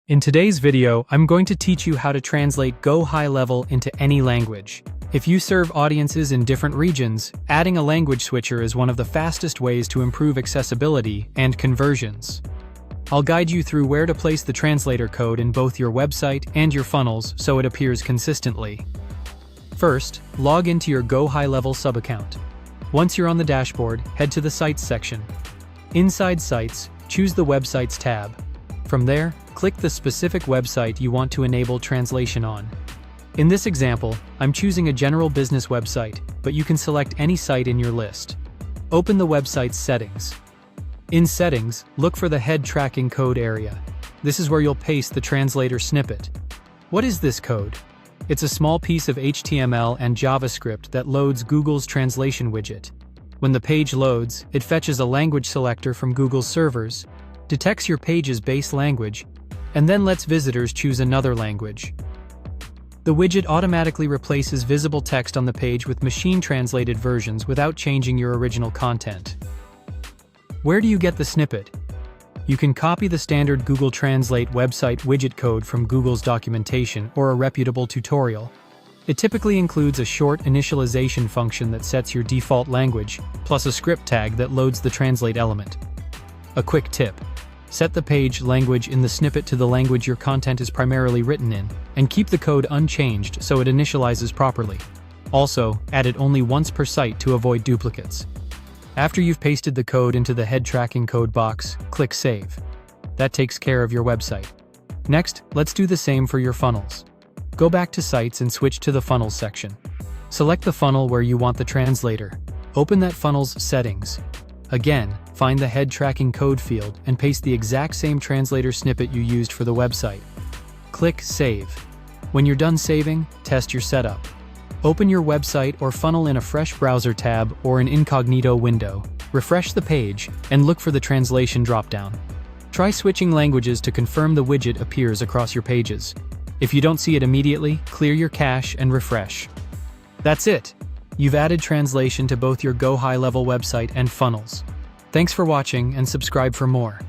In today's video, I'm going to teach you how to translate Go High Level into any language. If you serve audiences in different regions, adding a language switcher is one of the fastest ways to improve accessibility and conversions. I'll guide you through where to place the translator code in both your website and your funnels so it appears consistently. First, log into your Go High Level sub-account. Once you're on the dashboard, head to the Sites section. Inside Sites, choose the Websites tab. From there, click the specific website you want to enable translation on. In this example, I'm choosing a general business website, but you can select any site in your list. Open the website's settings. In Settings, look for the head tracking code area. This is where you'll paste the translator snippet. What is this code? It's a small piece of HTML and JavaScript that loads Google's translation widget. When the page loads, it fetches a language selector from Google's servers, detects your page's base language, and then lets visitors choose another language. The widget automatically replaces visible text on the page with machine-translated versions without changing your original content. Where do you get the snippet? You can copy the standard Google Translate website widget code from Google's documentation or a reputable tutorial. It typically includes a short initialization function that sets your default language, plus a script tag that loads the translate element. A quick tip: set the page language in the snippet to the language your content is primarily written in, and keep the code unchanged so it initializes properly. Also, add it only once per site to avoid duplicates. After you've pasted the code into the head tracking code box, click Save. That takes care of your website. Next, let's do the same for your funnels. Go back to Sites and switch to the Funnels section. Select the funnel where you want the translator. Open that funnel's settings. Again, find the head tracking code field and paste the exact same translator snippet you used for the website. Click Save. When you're done saving, test your setup. Open your website or funnel in a fresh browser tab or an incognito window. Refresh the page and look for the translation dropdown. Try switching languages to confirm the widget appears across your pages. If you don't see it immediately, clear your cache and refresh. That's it! You've added translation to both your Go High Level website and funnels. Thanks for watching, and subscribe for more.